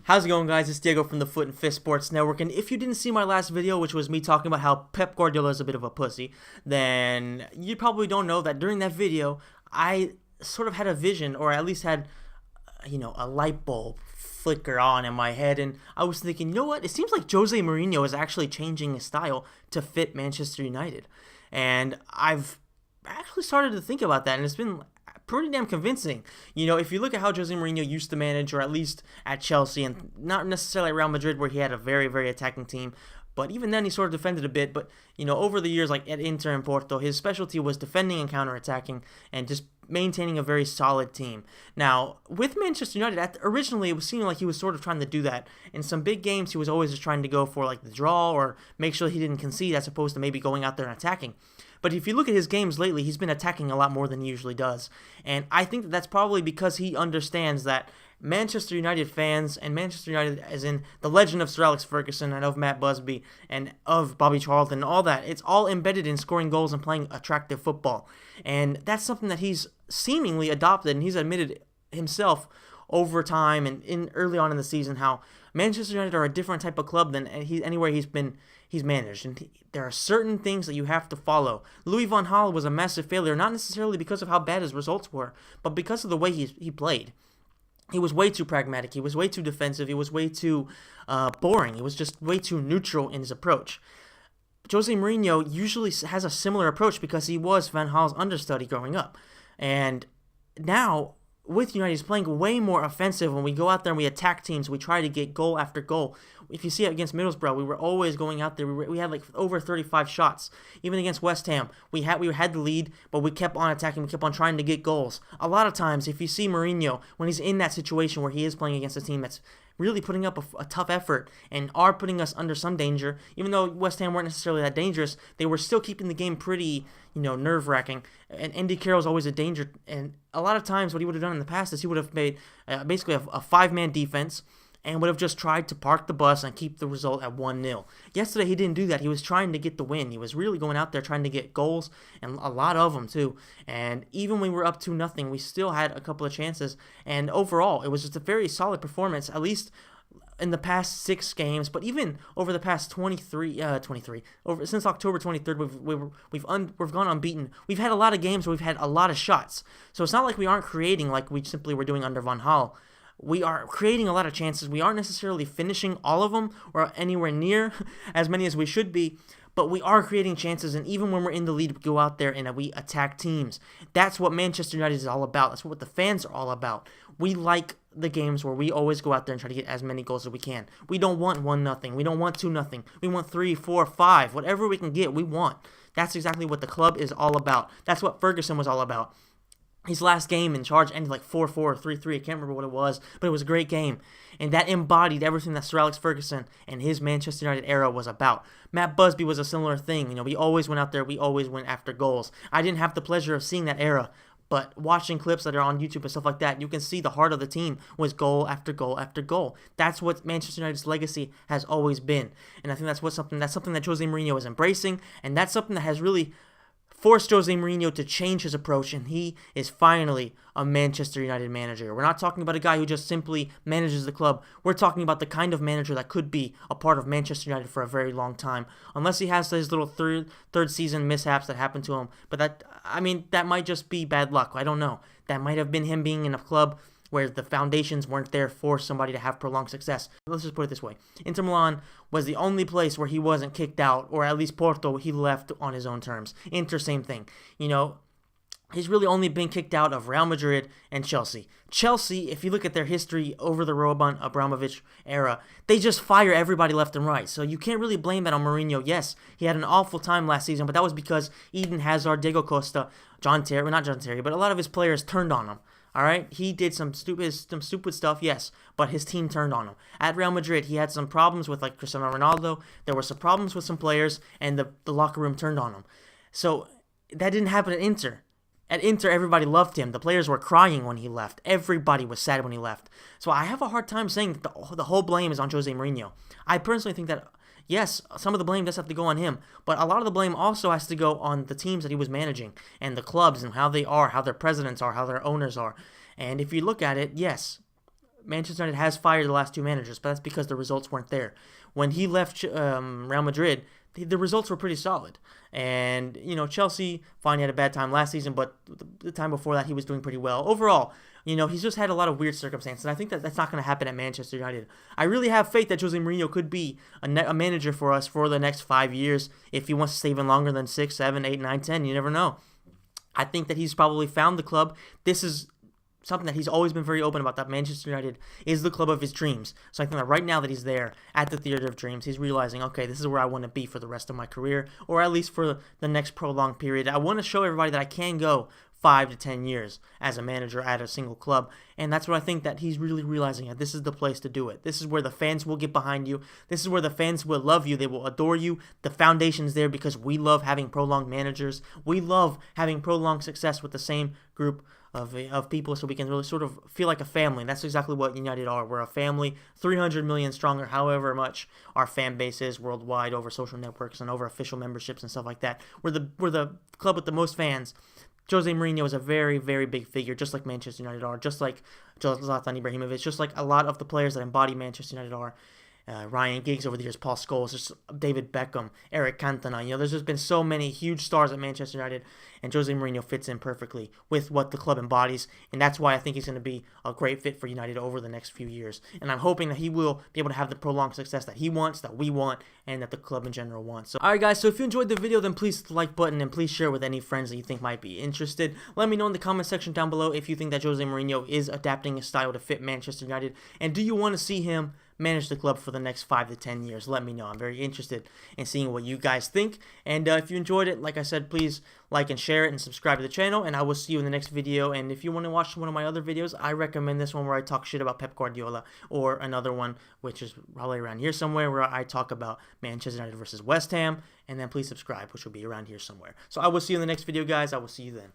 How's it going, guys? It's Diego from the Foot and Fist Sports Network, and if you didn't see my last video, which was me talking about how Pep Guardiola is a bit of a pussy, then you probably don't know that during that video, I sort of had a vision, or at least had, a light bulb flicker on in my head, and I was thinking, you know what? It seems like Jose Mourinho is actually changing his style to fit Manchester United, and I've actually started to think about that, and it's been pretty damn convincing. If you look at how Jose Mourinho used to manage, or at least at Chelsea, and not necessarily at Real Madrid where he had a very, very attacking team, but even then he sort of defended a bit. But, over the years, like at Inter and Porto, his specialty was defending and counterattacking and just maintaining a very solid team. Now, with Manchester United, originally it was seeming like he was sort of trying to do that. In some big games, he was always just trying to go for like the draw or make sure he didn't concede as opposed to maybe going out there and attacking. But if you look at his games lately, he's been attacking a lot more than he usually does. And I think that's probably because he understands that Manchester United fans, and Manchester United as in the legend of Sir Alex Ferguson and of Matt Busby and of Bobby Charlton and all that, it's all embedded in scoring goals and playing attractive football. And that's something that he's seemingly adopted, and he's admitted himself over time and early on in the season how Manchester United are a different type of club than anywhere he's managed, and there are certain things that you have to follow. Louis van Gaal was a massive failure, not necessarily because of how bad his results were, but because of the way he played. He was way too pragmatic. He was way too defensive. He was way too boring. He was just way too neutral in his approach. Jose Mourinho usually has a similar approach because he was Van Gaal's understudy growing up, and now with United, he's playing way more offensive. When we go out there and we attack teams, we try to get goal after goal. If you see it against Middlesbrough, we were always going out there. We had like over 35 shots. Even against West Ham, we had the lead, but we kept on attacking. We kept on trying to get goals. A lot of times, if you see Mourinho, when he's in that situation where he is playing against a team that's really putting up a tough effort and are putting us under some danger, even though West Ham weren't necessarily that dangerous, they were still keeping the game pretty, nerve-wracking. And Andy Carroll's always a danger. And a lot of times what he would have done in the past is he would have made basically a five-man defense and would have just tried to park the bus and keep the result at 1-0. Yesterday, he didn't do that. He was trying to get the win. He was really going out there trying to get goals, and a lot of them, too. And even when we were up 2-0, we still had a couple of chances. And overall, it was just a very solid performance, at least in the past 6 games, but even over the past 23, since October 23rd, we've gone unbeaten. We've had a lot of games where we've had a lot of shots. So it's not like we aren't creating like we simply were doing under Van Gaal. We are creating a lot of chances. We aren't necessarily finishing all of them or anywhere near as many as we should be, but we are creating chances, and even when we're in the lead, we go out there and we attack teams. That's what Manchester United is all about. That's what the fans are all about. We like the games where we always go out there and try to get as many goals as we can. We don't want 1-0. We don't want 2-0. We want 3, 4, 5. Whatever we can get, we want. That's exactly what the club is all about. That's what Ferguson was all about. His last game in charge ended like 4-4 or 3-3. I can't remember what it was, but it was a great game. And that embodied everything that Sir Alex Ferguson and his Manchester United era was about. Matt Busby was a similar thing. We always went out there. We always went after goals. I didn't have the pleasure of seeing that era, but watching clips that are on YouTube and stuff like that, you can see the heart of the team was goal after goal after goal. That's what Manchester United's legacy has always been. And I think that's something that Jose Mourinho is embracing, and that's something that has really forced Jose Mourinho to change his approach, and he is finally a Manchester United manager. We're not talking about a guy who just simply manages the club. We're talking about the kind of manager that could be a part of Manchester United for a very long time, unless he has his little third season mishaps that happened to him. But that might just be bad luck. I don't know. That might have been him being in a club where the foundations weren't there for somebody to have prolonged success. Let's just put it this way. Inter Milan was the only place where he wasn't kicked out, or at least Porto, he left on his own terms. Inter, same thing. He's really only been kicked out of Real Madrid and Chelsea. Chelsea, if you look at their history over the Roman Abramovich era, they just fire everybody left and right. So you can't really blame that on Mourinho. Yes, he had an awful time last season, but that was because Eden Hazard, Diego Costa, not John Terry, but a lot of his players turned on him. All right, he did some stupid stuff, yes, but his team turned on him. At Real Madrid, he had some problems with like Cristiano Ronaldo. There were some problems with some players, and the locker room turned on him. So that didn't happen at Inter. At Inter, everybody loved him. The players were crying when he left. Everybody was sad when he left. So I have a hard time saying that the whole blame is on Jose Mourinho. I personally think that, yes, some of the blame does have to go on him, but a lot of the blame also has to go on the teams that he was managing and the clubs and how they are, how their presidents are, how their owners are. And if you look at it, yes, Manchester United has fired the last 2 managers, but that's because the results weren't there. When he left Real Madrid, the results were pretty solid. And, Chelsea finally had a bad time last season, but the time before that, he was doing pretty well. Overall, he's just had a lot of weird circumstances, and I think that's not going to happen at Manchester United. I really have faith that Jose Mourinho could be a manager for us for the next 5 years. If he wants to stay even longer than 6, 7, 8, 9, 10, you never know. I think that he's probably found the club. This is something that he's always been very open about, that Manchester United is the club of his dreams. So I think that right now that he's there at the Theater of Dreams, he's realizing, okay, this is where I want to be for the rest of my career, or at least for the next prolonged period. I want to show everybody that I can go 5 to 10 years as a manager at a single club, and that's what I think that he's really realizing, that this is the place to do it. This is where the fans will get behind you. This is where the fans will love you. They will adore you. The foundation's there because we love having prolonged managers. We love having prolonged success with the same group of people, so we can really sort of feel like a family. And that's exactly what United are. We're a family, 300 million stronger, however much our fan base is worldwide, over social networks and over official memberships and stuff like that. We're the club with the most fans. Jose Mourinho is a very, very big figure, just like Manchester United are, just like Zlatan Ibrahimovic, just like a lot of the players that embody Manchester United are. Ryan Giggs over the years, Paul Scholes, just David Beckham, Eric Cantona. There's just been so many huge stars at Manchester United, and Jose Mourinho fits in perfectly with what the club embodies, and that's why I think he's going to be a great fit for United over the next few years. And I'm hoping that he will be able to have the prolonged success that he wants, that we want, and that the club in general wants. So, alright guys, so if you enjoyed the video, then please hit the like button, and please share with any friends that you think might be interested. Let me know in the comment section down below if you think that Jose Mourinho is adapting his style to fit Manchester United, and do you want to see him manage the club for the next 5 to 10 years? Let me know. I'm very interested in seeing what you guys think. And if you enjoyed it, like I said, please like and share it and subscribe to the channel. And I will see you in the next video. And if you want to watch one of my other videos, I recommend this one where I talk shit about Pep Guardiola, or another one which is probably around here somewhere where I talk about Manchester United versus West Ham. And then please subscribe, which will be around here somewhere. So I will see you in the next video, guys. I will see you then.